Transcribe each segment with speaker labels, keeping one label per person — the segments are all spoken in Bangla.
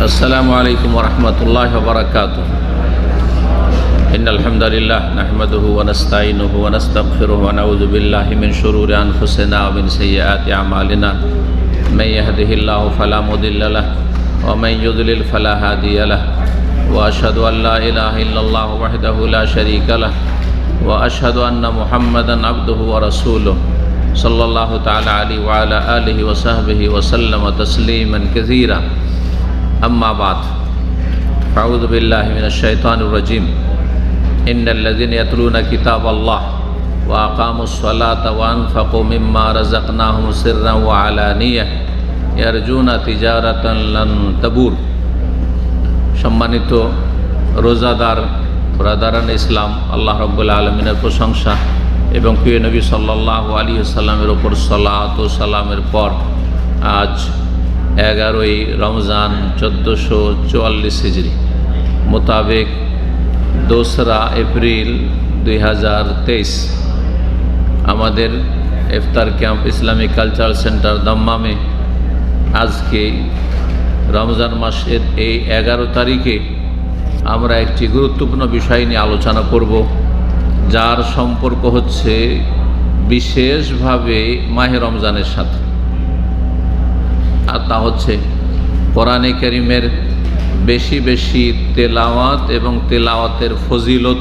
Speaker 1: السلام عليكم ورحمة الله وبركاته. إن الحمد لله نحمده ونستعينه ونستغفره ونعوذ بالله من شرور أنفسنا ومن سيئات أعمالنا. من يهده الله فلا مضل له ومن يضلل فلا هادي له. وأشهد أن لا إله إلا الله وحده لا شريك له وأشهد أن محمدا عبده ورسوله صلى الله تعالى عليه وعلى آله وصحبه وسلم تسليما كثيرا. أما بعد فأعوذ بالله من الشيطان الرجيم. إن الذين يتلون كتاب الله وأقاموا الصلاة وأنفقوا مما رزقناهم سرا وعلانية يرجون تجارة لن تبور. সম্মানিত রোজাদার ব্রাদারান ইসলাম, আল্লাহ রাব্বুল আলামিনের প্রশংসা এবং প্রিয় নবী সাল্লাল্লাহু আলাইহি ওয়াসাল্লামের ওপর সালাত ও সালামের পর আজ 11ই রমজান 1444 হিজরি মোতাবেক 2রা এপ্রিল 2023 আমাদের ইফতার ক্যাম্প ইসলামিক কালচারাল সেন্টার দাম্মামে আজকে রমজান মাসের এই 11 তারিখে আমরা একটি গুরুত্বপূর্ণ বিষয় নিয়ে আলোচনা করব, যার সম্পর্ক হচ্ছে বিশেষভাবে মাহে রমজানের সাথে। আর তা হচ্ছে কোরআনে কারীমের বেশি বেশি তেলাওয়াত এবং তেলাওয়াতের ফজিলত,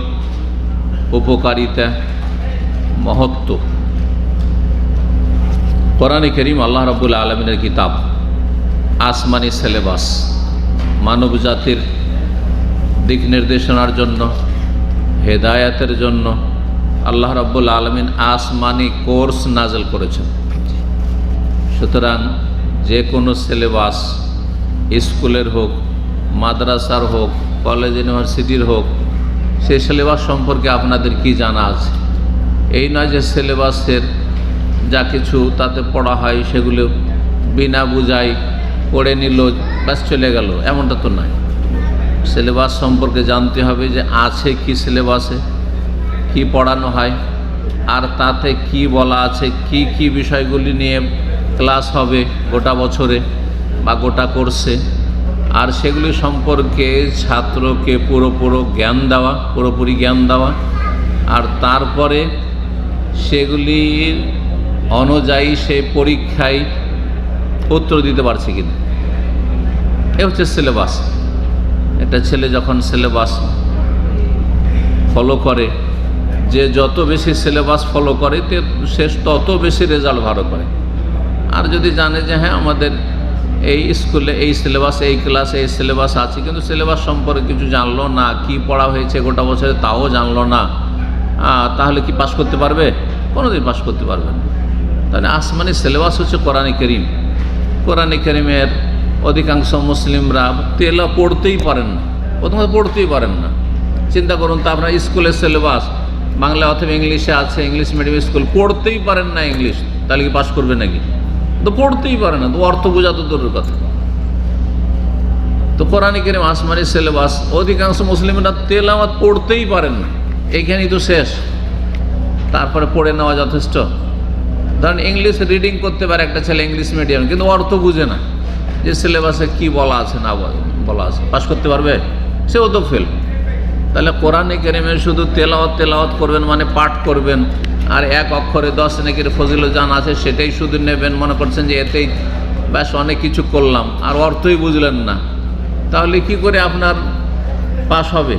Speaker 1: উপকারিতা, মহত্ব। কোরআনে কারীম আল্লাহ রাব্বুল আলামিনের কিতাব, আসমানি সিলেবাস, মানব জাতির দিক নির্দেশনার জন্য, হেদায়াতের জন্য আল্লাহ রাব্বুল আলামিন আসমানি কোর্স নাযিল করেছেন। সুতরাং যে কোনো সিলেবাস, স্কুলের হোক, মাদ্রাসার হোক, কলেজ ইউনিভার্সিটির হোক, সেই সিলেবাস সম্পর্কে আপনাদের কি জানা আছে? এই নয় যে সিলেবাসের যা কিছু তাতে পড়া হয় সেগুলো বিনা বুঝাই পড়ে নিল, ব্যাস চলে গেল, এমনটা তো নয়। সিলেবাস সম্পর্কে জানতে হবে যে আছে কি সিলেবাসে, কি পড়ানো হয়, আর তাতে কি বলা আছে, কি কি বিষয়গুলি নিয়ে ক্লাস হবে গোটা বছরে বা গোটা কোর্সে, আর সেগুলি সম্পর্কে ছাত্রকে পুরোপুরি জ্ঞান দেওয়া, আর তারপরে সেগুলির অনুযায়ী সে পরীক্ষায় উত্তর দিতে পারছে কিনা। এ হচ্ছে সিলেবাস। একটা ছেলে যখন সিলেবাস ফলো করে, যে যত বেশি সিলেবাস ফলো করে সে তত বেশি রেজাল্ট ভালো করে। আর যদি জানে যে হ্যাঁ আমাদের এই স্কুলে এই সিলেবাস, এই ক্লাসে এই সিলেবাস আছে, কিন্তু সিলেবাস সম্পর্কে কিছু জানলো না, কি পড়া হয়েছে গোটা বছরে তাও জানলো না, তাহলে কি পাশ করতে পারবে? কোনোদিন পাশ করতে পারবে না। তাহলে আসমানি সিলেবাস হচ্ছে কোরআনে কারীম। কোরআনে কারীমের অধিকাংশ মুসলিমরা তেলা পড়তেই পারেন না, প্রথমত পড়তেই পারেন না। চিন্তা করুন তো, আপনার স্কুলের সিলেবাস বাংলা অথবা ইংলিশে আছে, ইংলিশ মিডিয়াম স্কুল, পড়তেই পারেন না ইংলিশ, তাহলে কি পাশ করবে নাকি? তো পড়তেই পারে না, তো অর্থ বোঝা তো দূরের কথা। তো কোরআনে কারীম আসমানি সিলেবাস, অধিকাংশ মুসলিমরা তেলাওয়াত পড়তেই পারেন না, এইখানেই তো শেষ। তারপরে পড়ে নেওয়া যথেষ্ট। ধরেন ইংলিশ রিডিং করতে পারে একটা ছেলে ইংলিশ মিডিয়াম, কিন্তু অর্থ বুঝে না যে সিলেবাসে কি বলা আছে না বলা আছে, পাশ করতে পারবে? সেও তো ফেল। তাহলে কোরআনে কারীমে শুধু তেলাওয়াত করবেন, মানে পাঠ করবেন, আর এক অক্ষরে 10 নেকির ফজিলত জানা আছে সেটাই শুধু নেবেন, মনে করছেন যে এতেই ব্যাস অনেক কিছু করলাম, আর অর্থই বুঝলেন না, তাহলে কি করে আপনার পাশ হবে?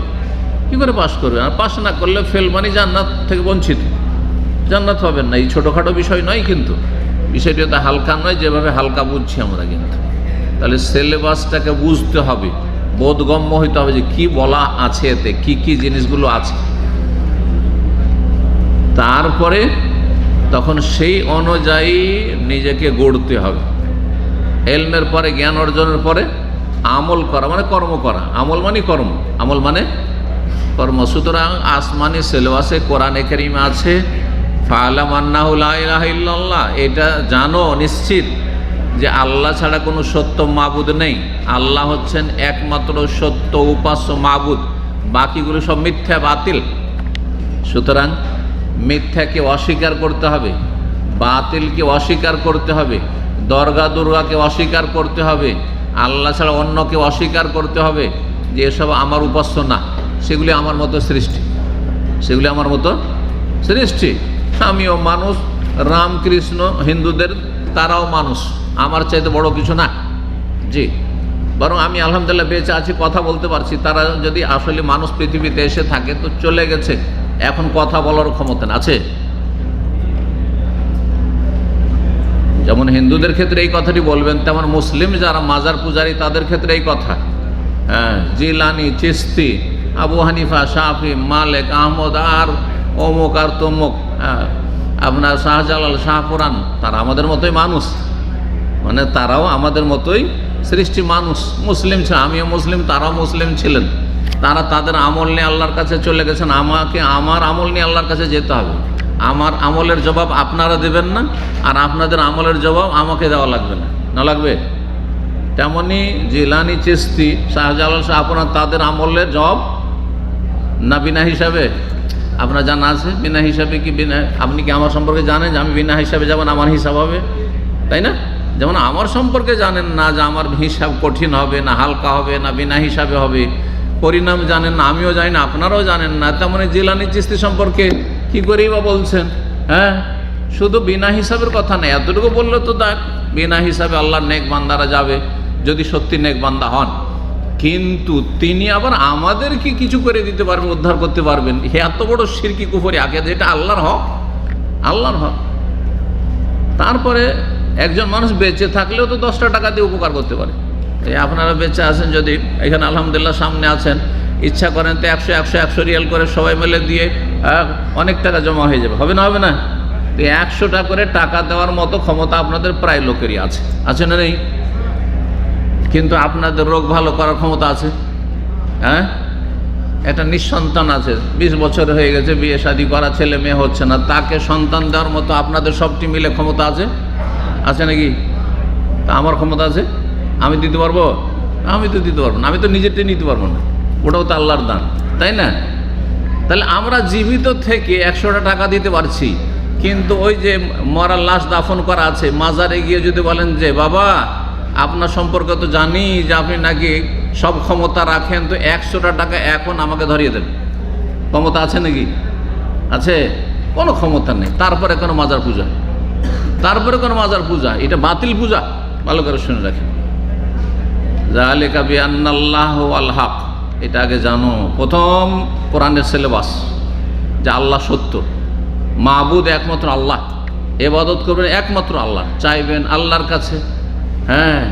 Speaker 1: কি করে পাশ করবেন? আর পাশ না করলে ফেল, মানে জান্নাত থেকে বঞ্চিত, জান্নাত হবেন না। এই ছোটোখাটো বিষয় নয়, কিন্তু বিষয়টি তো হালকা নয় যেভাবে হালকা বুঝছি আমরা। কিন্তু তাহলে সিলেবাসটাকে বুঝতে হবে, বোধগম্য হইতে হবে যে কি বলা আছে এতে, কি কি জিনিসগুলো আছে। তারপরে তখন সেই অনুযায়ী নিজেকে গড়তে হবে। এলমের পরে, জ্ঞান অর্জনের পরে আমল করা, মানে কর্ম করা। আমল মানে কর্ম, আমল মানে কর্ম। সুতরাং আসমানি সিলেবাসে কোরআনে কারীমে আছে ফা'লাম আন্নাহু লা ইলাহা ইল্লাল্লাহ, এটা জানো নিশ্চিত যে আল্লাহ ছাড়া কোনো সত্য মাবুদ নেই। আল্লাহ হচ্ছেন একমাত্র সত্য উপাস্য মাবুদ, বাকিগুলো সব মিথ্যা, বাতিল। সুতরাং মিথ্যাকে অস্বীকার করতে হবে, বাতিলকে অস্বীকার করতে হবে, দরগা দুর্গাকে অস্বীকার করতে হবে, আল্লাহ ছাড়া অন্যকে অস্বীকার করতে হবে যে এসব আমার উপাস্য না, সেগুলি আমার মতো সৃষ্টি, সেগুলি আমার মতো সৃষ্টি। আমিও মানুষ, রামকৃষ্ণ হিন্দুদের তারাও মানুষ, আমার চাইতে বড় কিছু না। জি, বরং আমি আলহামদুলিল্লাহ বেঁচে আছি, কথা বলতে পারছি। তারা যদি আসলে মানুষ পৃথিবীতে এসে থাকে তো চলে গেছে, এখন কথা বলার ক্ষমতা আছে। যেমন হিন্দুদের ক্ষেত্রে এই কথাটি বলবেন, তেমন মুসলিম যারা মাজার পূজারী তাদের ক্ষেত্রে এই কথা। হ্যাঁ, জিলানি, চিস্তি, আবু হানিফা, শাফি, মালিক, আহমদ আর অমুক আর তমুক, আপনার শাহজালাল, শাহপুরান, তারা আমাদের মতোই মানুষ, মানে তারাও আমাদের মতোই সৃষ্টি মানুষ। মুসলিম ছিল, আমিও মুসলিম, তারাও মুসলিম ছিলেন। তারা তাদের আমল নিয়ে আল্লাহর কাছে চলে গেছেন, আমাকে আমার আমল নিয়ে আল্লাহর কাছে যেতে হবে। আমার আমলের জবাব আপনারা দেবেন না, আর আপনাদের আমলের জবাব আমাকে দেওয়া লাগবে না, না লাগবে? তেমনি জিলানি, চিস্তি, শাহজালাল, শাহপুরান, তাদের আমলের জবাব না বিনা হিসাবে? আপনার জানা আছে বিনা হিসাবে কি? বিনা, আপনি কি আমার সম্পর্কে জানেন যে আমি বিনা হিসাবে যেমন আমার হিসাব হবে, তাই না? যেমন আমার সম্পর্কে জানেন না যে আমার হিসাব কঠিন হবে না হালকা হবে না বিনা হিসাবে হবে, পরিণাম জানেন না, আমিও জানি না, আপনারাও জানেন না, তেমনি জিলানি, চিস্তি সম্পর্কে কি করেই বা বলছেন? হ্যাঁ, শুধু বিনা হিসাবের কথা নেই, এতটুকু বললে তো দেখ বিনা হিসাবে আল্লাহর নেক বান্দারা যাবে যদি সত্যি নেক বান্দা হন। কিন্তু তিনি আবার আমাদের কি কিছু করে দিতে পারবেন, উদ্ধার করতে পারবেন? এত বড় শিরকি কুফরি আকিদা, এটা আল্লাহর হক, আল্লাহর হক। তারপরে একজন মানুষ বেঁচে থাকলেও তো 10টা টাকা দিয়ে উপকার করতে পারে। এই আপনারা বেঁচে আছেন, যদি এখানে আলহামদুলিল্লাহ সামনে আছেন, ইচ্ছা করেন তো 100 রিয়াল করে সবাই মিলে দিয়ে অনেক টাকা জমা হয়ে যাবে, হবে না? হবে না? তো 100 টাকা করে টাকা দেওয়ার মতো ক্ষমতা আপনাদের প্রায় লোকেরই আছে, আছে না নেই? কিন্তু আপনাদের রোগ ভালো করার ক্ষমতা আছে? হ্যাঁ, একটা নিঃসন্তান আছে, 20 বছর হয়ে গেছে, বিয়ে শাদী করা, ছেলে মেয়ে হচ্ছে না, তাকে সন্তান দেওয়ার মতো আপনাদের সবটি মিলে ক্ষমতা আছে? আছে নাকি? তা আমার ক্ষমতা আছে, আমি দিতে পারবো? আমি তো দিতে পারবো না, আমি তো নিজেরটাই নিতে পারবো না, ওটাও তো আল্লাহর দান, তাই না? তাহলে আমরা জীবিত থেকে 100টা টাকা দিতে পারছি, কিন্তু ওই যে মরার লাশ দাফন করা আছে, মাজারে গিয়ে যদি বলেন যে বাবা আপনার সম্পর্কে তো জানি যে আপনি নাকি সব ক্ষমতা রাখেন, তো 100টা টাকা এখন আমাকে ধরিয়ে দেন, ক্ষমতা আছে নাকি? আছে? কোনো ক্ষমতা নেই। তারপরে কোনো মাজার পূজা, তারপরে কোনো মাজার পূজা, এটা বাতিল পূজা। ভালো করে শুনে রাখেন, যালিকা বিআন্নাল্লাহু আল হক, এটা আগে জানো। প্রথম কোরআনের সিলেবাস যে আল্লাহ সত্য, মাবুদ একমাত্র আল্লাহ, ইবাদত করবেন একমাত্র আল্লাহ, চাইবেন আল্লাহর কাছে। হ্যাঁ,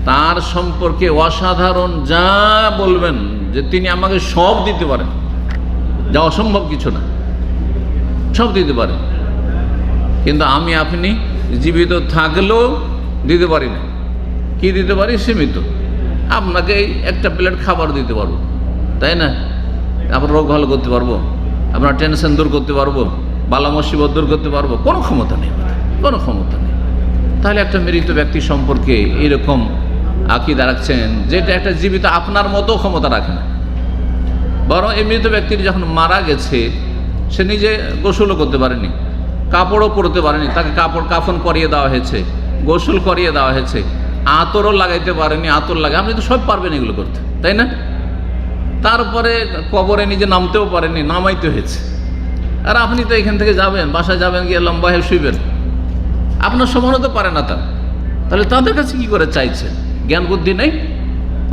Speaker 1: তার সম্পর্কে অসাধারণ যা বলবেন যে তিনি আমাকে সব দিতে পারেন, যা অসম্ভব কিছু না, সব দিতে পারেন, কিন্তু আমি আপনি জীবিত থাকলেও দিতে পারি না। কি দিতে পারি? সীমিত। আপনাকে একটা প্লেট খাবার দিতে পারবো, তাই না? আপনার রোগ ভালো করতে পারবো, আপনার টেনশন দূর করতে পারবো, বালা মুসিবত দূর করতে পারবো? কোনো ক্ষমতা নেই, কোনো ক্ষমতা নেই। তাহলে একটা মৃত ব্যক্তি সম্পর্কে এরকম আকীদা রাখছেন যেটা একটা জীবিত আপনার মতো ক্ষমতা রাখে না। বরং এই মৃত ব্যক্তির যখন মারা গেছে, সে নিজে গোসলও করতে পারেনি, কাপড়ও পরতে পারেনি, তাকে কাফন করিয়ে দেওয়া হয়েছে, গোসল করিয়ে দেওয়া হয়েছে, আতরও লাগাইতে পারেনি, আতর লাগে, আপনি তো সব পারবেন এগুলো করতে, তাই না? তারপরে কবরে নিজে নামতেও পারেনি, নামাইতে হয়েছে। আর আপনি তো এখান থেকে যাবেন, বাসায় যাবেন, গিয়ে লম্বা হয়ে শুইবেন, আপনার সমানও তো পারে না তার। তাহলে তাদের কাছে কি করে চাইছেন? জ্ঞান বুদ্ধি নেই?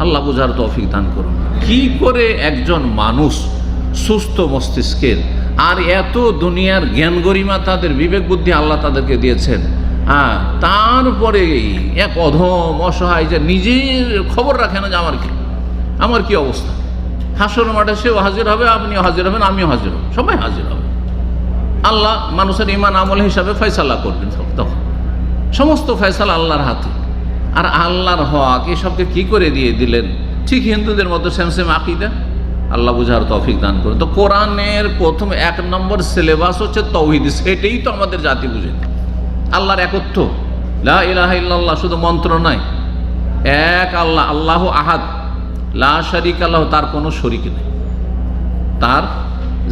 Speaker 1: আল্লাহ বুঝার তৌফিক দান করুন। কি করে একজন মানুষ সুস্থ মস্তিষ্কের আর এত দুনিয়ার জ্ঞান গরিমা তাদের, বিবেক বুদ্ধি আল্লাহ তাদেরকে দিয়েছেন, হ্যাঁ, তারপরে এক অধম অসহায় যে নিজের খবর রাখে না যে আমার কি অবস্থা। হাসর মাঠে সেও হাজির হবে, আপনিও হাজির হবেন, আমিও হাজির হব, সবাই হাজির হবে। আল্লাহ মানুষের ইমান আমল হিসাবে ফয়সালা করবেন, তখন সমস্ত ফয়সালা আল্লাহর হাতে। আর আল্লাহর হক এসবকে কি করে দিয়ে দিলেন? ঠিক হিন্দুদের মতো সেম আকীদা। আল্লাহ বুঝার তৌফিক দান করুন। তো কোরআনের প্রথম 1 নম্বর সিলেবাস হচ্ছে তাওহীদ, সেটাই তো আমাদের জাতি বুঝে। আল্লাহর একত্ব, লা ইলাহা ইল্লাল্লাহ, শুধু মন্ত্র নয়, এক আল্লাহ, আল্লাহু আহাদ, লা শারীকা লাহু, তার কোনো শরীক নেই, তার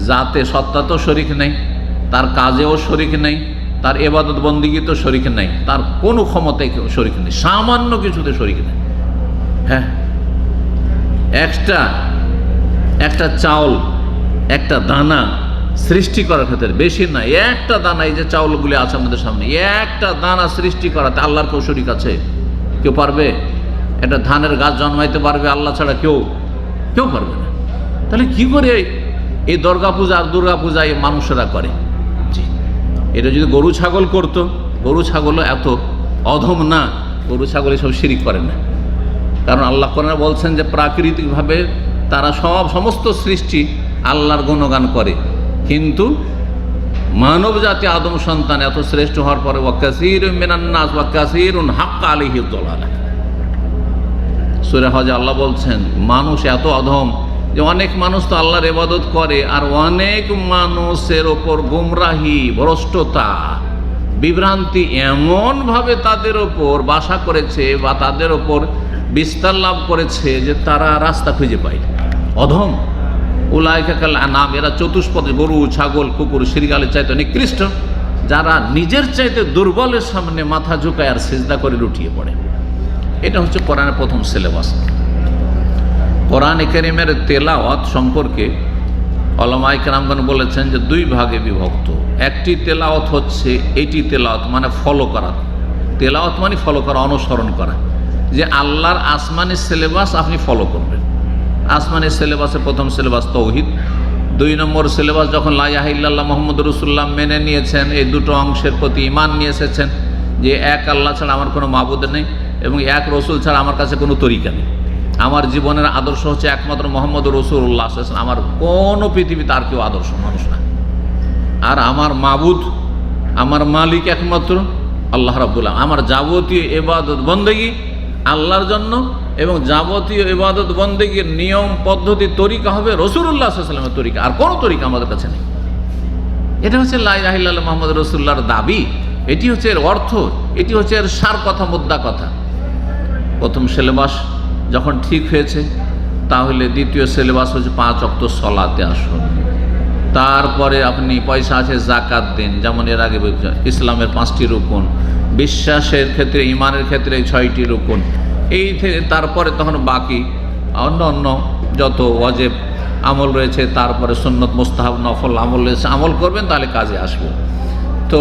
Speaker 1: জাতে সত্তাতেও শরীক নেই, তার কাজেও শরীক নেই, তার ইবাদত বন্দিগিতেও শরীক নেই, তার কোনো ক্ষমতায় শরীক নেই, সামান্য কিছুতে শরীক নেই। হ্যাঁ, একটা চাউল, একটা দানা সৃষ্টি করার ক্ষেত্রে, বেশি না, একটা দানা, এই যে চাউলগুলি আছে আমাদের সামনে, একটা দানা সৃষ্টি করাতে আল্লাহর কেউ শরীক আছে? কেউ পারবে? একটা ধানের গাছ জন্মাইতে পারবে আল্লাহ ছাড়া? কেউ পারবে না। তাহলে কি করে এই দুর্গা পূজা আর দুর্গা পূজা এই মানুষেরা করে? জি, এটা যদি গরু ছাগল করতো, গরু ছাগলও এত অধম না, গরু ছাগল এসব শিরিক করে না। কারণ আল্লাহ কোরআনে বলছেন যে প্রাকৃতিকভাবে তারা সমস্ত সৃষ্টি আল্লাহর গুণগান করে, কিন্তু মানব জাতি আদম সন্তান এত শ্রেষ্ঠ হওয়ার পরে ওয়াকাসীরুম মিনান নাস ওয়াকাসীরুন হাক্কা আলাইহিদ দালালাহ, সূরা হজে আল্লাহ বলছেন মানুষ এত অধম যে অনেক মানুষ তো আল্লাহর ইবাদত করে, আর অনেক মানুষের ওপর গুমরাহি, ভ্রষ্টতা, বিভ্রান্তি এমনভাবে তাদের ওপর বাসা করেছে বা তাদের ওপর বিস্তার লাভ করেছে যে তারা রাস্তা খুঁজে পায়। অধম। উলাইকা কাল আনাম, এরা চতুষ্পদে, গরু ছাগল কুকুর শৃগালের চাইতে নিকৃষ্ট, যারা নিজের চাইতে দুর্বলের সামনে মাথা ঝুঁকায় আর সিজদা করে লুটিয়ে পড়ে। এটা হচ্ছে কোরআনের প্রথম সিলেবাস। কোরআনে কারীমের তেলাওয়াত সম্পর্কে উলামায়ে কেরামগণ বলেছেন যে দুই ভাগে বিভক্ত। একটি তেলাওয়াত হচ্ছে এটি তেলাওয়াত মানে ফলো করা, তেলাওয়াত মানে ফলো করা, অনুসরণ করা, যে আল্লাহর আসমানি সিলেবাস আপনি ফলো করবেন। আসমানি সিলেবাসের প্রথম সিলেবাস তৌহিদ, 2 নম্বর সিলেবাস যখন লা ইলাহা ইল্লাল্লাহ মুহাম্মাদুর রাসূলুল্লাহ মেনে নিয়েছেন, এই দুটো অংশের প্রতি ঈমান নিয়ে এসেছেন যে এক আল্লাহ ছাড়া আমার কোনো মাবুদ নেই এবং এক রসুল ছাড়া আমার কাছে কোনো তরিকা নেই, আমার জীবনের আদর্শ হচ্ছে একমাত্র মুহাম্মাদুর রাসূলুল্লাহ সাল্লাল্লাহু আলাইহি ওয়াসাল্লাম, আমার কোনো পৃথিবীতে আর কেউ আদর্শ মানুষ না, আর আমার মাবুদ, আমার মালিক একমাত্র আল্লাহ রাব্বুল আলামিন, আমার যাবতীয় ইবাদত বন্দেগী আল্লাহর জন্য এবং যাবতীয় ইবাদত বন্দেগীর নিয়ম পদ্ধতি তরিকা হবে রাসূলুল্লাহ সাল্লাল্লাহু আলাইহি ওয়াসাল্লামের তরিকা, আর কোনো তরিকা আমাদের কাছে নেই। এটা হচ্ছে লা ইলাহা ইল্লাল্লাহ মুহাম্মাদুর রাসূলুল্লাহর দাবি, এটি হচ্ছে এর অর্থ, এটি হচ্ছে এর সার কথা, মুদ্রা কথা। প্রথম সিলেবাস যখন ঠিক হয়েছে, তাহলে দ্বিতীয় সিলেবাস হচ্ছে 5 ওয়াক্ত সালাতে আসুন। তারপরে আপনি পয়সা আছে যাকাত দিন, যেমন এর আগে ইসলামের 5টি রুকন, বিশ্বাসের ক্ষেত্রে, ঈমানের ক্ষেত্রে 6টি রুকন, এই তারপরে তখন বাকি অন্য যত ওয়াজিব আমল রয়েছে, তারপরে সুন্নত মুস্তাহাব নফল আমল রয়েছে, আমল করবেন তাহলে কাজে আসবে। তো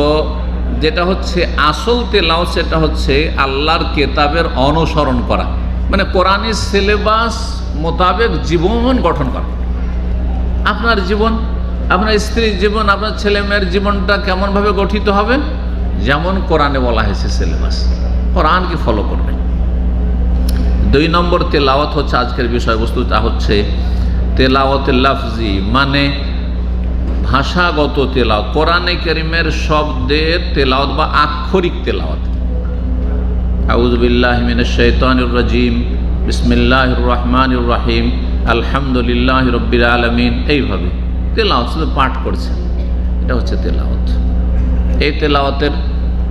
Speaker 1: যেটা হচ্ছে আসল তেলাওয়াত, সেটা হচ্ছে আল্লাহর কেতাবের অনুসরণ করা, মানে কোরআনের সিলেবাস মোতাবেক জীবন গঠন করা। আপনার জীবন, আপনার স্ত্রীর জীবন, আপনার ছেলে মেয়ের জীবনটা কেমনভাবে গঠিত হবে, যেমন কোরআনে বলা হয়েছে সিলেবাস, কোরআনকে ফলো করবেন। 2 নম্বর তেলাওয়াত হচ্ছে আজকের বিষয়বস্তু, তা হচ্ছে তেলাওয়াতুল লাফজি, মানে ভাষাগত তেলাওয়াত, কোরআনে কারীমের শব্দের তেলাওয়াত বা আক্ষরিক তেলাওয়াত। আউযু বিল্লাহি মিনাশ শাইতানির রাজিম, বিসমিল্লাহির রহমানির রহিম, আলহামদুলিল্লাহি রাব্বিল আলামিন, এইভাবে তেলাওয়াত শুধু পাঠ করছে, এটা হচ্ছে তেলাওয়াত। এই তেলাওয়াতের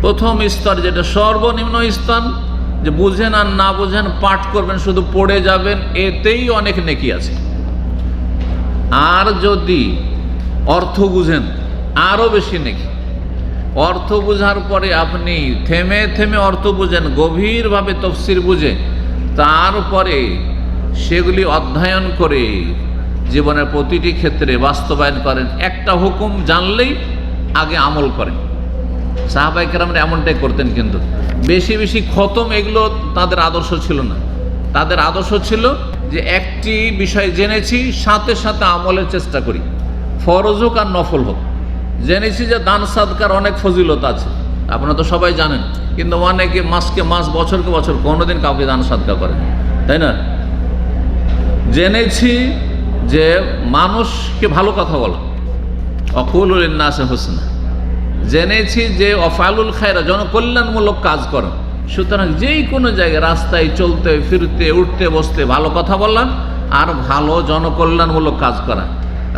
Speaker 1: প্রথম স্তর, যেটা সর্বনিম্ন স্তর, যে বুঝেন আর না বুঝেন পাঠ করবেন, শুধু পড়ে যাবেন, এতেই অনেক নেকি আছে। আর যদি অর্থ বুঝেন আরও বেশি নেকি। অর্থ বুঝার পরে আপনি থেমে থেমে অর্থ বুঝেন, গভীরভাবে তাফসীর বুঝে, তারপরে সেগুলি অধ্যয়ন করে জীবনের প্রতিটি ক্ষেত্রে বাস্তবায়ন করেন। একটা হুকুম জানলেই আগে আমল করেন। সাহাবায়ে কেরামরা এমনটাই করতেন, কিন্তু বেশি বেশি খতম এগুলো তাদের আদর্শ ছিল না। তাদের আদর্শ ছিল যে একটি বিষয় জেনেছি, সাথে সাথে আমলের চেষ্টা করি, ফরজ হোক আর নফল হোক। জেনেছি যে দান সাদকার অনেক ফজিলত আছে, আপনারা তো সবাই জানেন, কিন্তু অনেকে মাসকে মাস, বছরকে বছর কোনোদিন কাউকে দান সাদকা করে, তাই না? জেনেছি যে মানুষকে ভালো কথা বলা, অকুলুল লিন্নাসি হুসনা। জেনেছি যে অফালুল খায়রা, জনকল্যাণমূলক কাজ করো। সুতরাং যেই কোনো জায়গায়, রাস্তায় চলতে ফিরতে, উঠতে বসতে ভালো কথা বলা আর ভালো জনকল্যাণমূলক কাজ করা।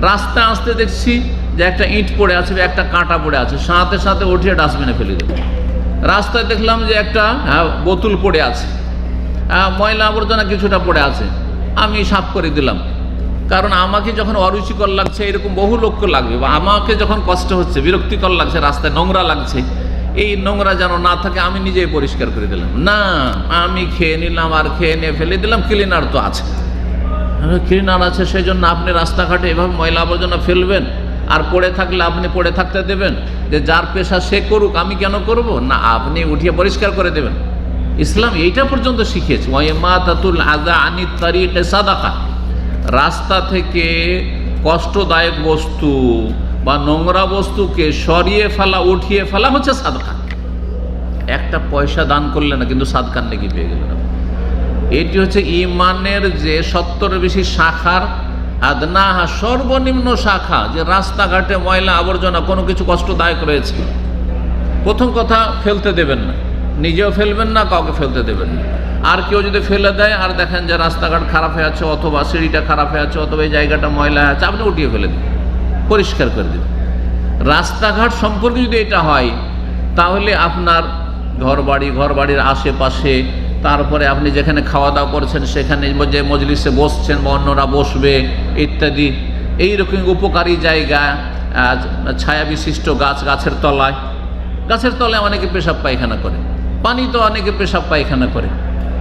Speaker 1: রাস্তায় আসতে দেখছি যে একটা ইঁট পড়ে আছে, একটা কাঁটা পড়ে আছে, সাথে সাথে উঠিয়ে ডাস্টবিনে ফেলে দেবো। রাস্তায় দেখলাম যে একটা বোতল পড়ে আছে, ময়লা আবর্জনা কিছুটা পড়ে আছে, আমি সাফ করে দিলাম। কারণ আমাকে যখন অরুচিকর লাগছে, এরকম বহু লোককে লাগবে, বা আমাকে যখন কষ্ট হচ্ছে, বিরক্তিকর লাগছে, রাস্তায় নোংরা লাগছে, এই নোংরা যেন না থাকে, আমি নিজেই পরিষ্কার করে দিলাম। না, আমি খেয়ে নিলাম আর খেয়ে নিয়ে ফেলে দিলাম, ক্লিনার তো আছে, ক্লিনার আছে, সেই জন্য আপনি রাস্তাঘাটে এভাবে ময়লা আবর্জনা ফেলবেন আর পড়ে থাকলে আপনি পড়ে থাকতে দেবেন যে যার পেশা সে করুক, আমি কেন করব? না, আপনি উঠিয়ে পরিষ্কার করে দেবেন। ইসলাম এইটা পর্যন্ত শিখিয়েছে। ওয়াইমাতাতুল আযা আনিত তারিকে সাদাকা, রাস্তা থেকে কষ্টদায়ক বস্তু বা নোংরা বস্তুকে সরিয়ে ফেলা, উঠিয়ে ফেলা হচ্ছে সাদকা। একটা পয়সা দান করলে না, কিন্তু সাদকার নেকি পেয়ে গেলেন। এটি হচ্ছে ইমানের যে 70-এর বেশি শাখার আদনাহা, সর্বনিম্ন শাখা, যে রাস্তাঘাটে ময়লা আবর্জনা কোনো কিছু কষ্টদায়ক রয়েছে, প্রথম কথা ফেলতে দেবেন না, নিজেও ফেলবেন না, কাউকে ফেলতে দেবেন না। আর কেউ যদি ফেলে দেয় আর দেখেন যে রাস্তাঘাট খারাপ হয়ে আছে, অথবা সিঁড়িটা খারাপ হয়ে আছে, অথবা এই জায়গাটা ময়লা আছে, আপনি উঠিয়ে ফেলে দিন, পরিষ্কার করে দিন। রাস্তাঘাট সম্পর্কে যদি এটা হয়, তাহলে আপনার ঘর বাড়ির আশেপাশে, তারপরে আপনি যেখানে খাওয়া দাওয়া করছেন সেখানে যে মজলিসে বসছেন বা অন্যরা বসবে ইত্যাদি, এইরকম উপকারী জায়গা, ছায়া বিশিষ্ট গাছের তলায় অনেকে পেশাব পায়খানা করে, পানি তো অনেকে পেশাব পায়খানা করে।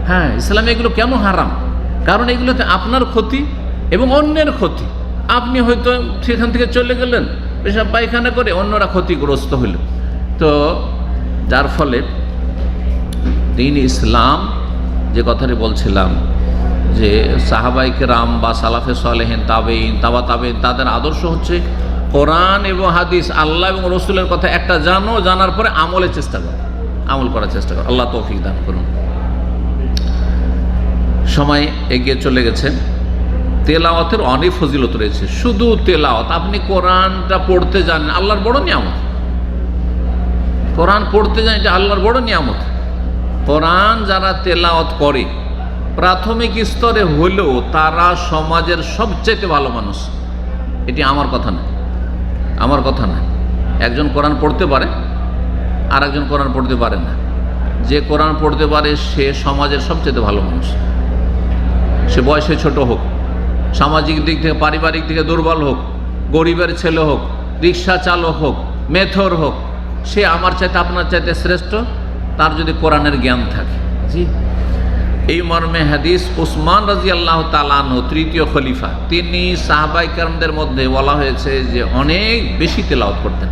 Speaker 1: হ্যাঁ, ইসলামে এগুলো কেন হারাম? কারণ এগুলোতে আপনার ক্ষতি এবং অন্যের ক্ষতি। আপনি হয়তো সেখান থেকে চলে গেলেন পেশাব পায়খানা করে, অন্যরা ক্ষতিগ্রস্ত হইল। তো যার ফলে দ্বীন ইসলাম, যে কথাটি বলছিলাম, যে সাহাবায়ে কেরাম বা সালাফে সালেহিন, তাবেঈন, তাবেঈন, তাদের আদর্শ হচ্ছে কোরআন এবং হাদিস, আল্লাহ এবং রসুলের কথা একটা জানো, জানার পরে আমল করার চেষ্টা করো। আল্লাহ তৌফিক দান করুন। সময় এগিয়ে চলে গেছে। তেলাওয়াতের অনেক ফজিলত রয়েছে। শুধু তেলাওয়াত, আপনি কোরআনটা পড়তে জানেন, আল্লাহর বড় নিয়ামত। কোরআন পড়তে জানেন, এটা আল্লাহর বড় নিয়ামত। কোরআন যারা তেলাওয়াত করে প্রাথমিক স্তরে হলেও তারা সমাজের সবচেয়ে ভালো মানুষ। এটি আমার কথা না। একজন কোরআন পড়তে পারে আর একজন কোরআন পড়তে পারে না। যে কোরআন পড়তে পারে সে সমাজের সবচেয়ে ভালো মানুষ। সে বয়সে ছোট হোক, সামাজিক দিক থেকে, পারিবারিক দিকে দুর্বল হোক, গরিবের ছেলে হোক, রিক্সা চালক হোক, মেথর হোক, সে আমার চাইতে আপনার চাইতে শ্রেষ্ঠ, তার যদি কোরআনের জ্ঞান থাকে। জি, এই মর্মে হাদিস উসমান রাদিয়াল্লাহু তাআলা আনহু, তৃতীয় খলিফা, তিনি সাহাবায়ে কেরামদের মধ্যে বলা হয়েছে যে অনেক বেশি তেলাওয়াত করতেন।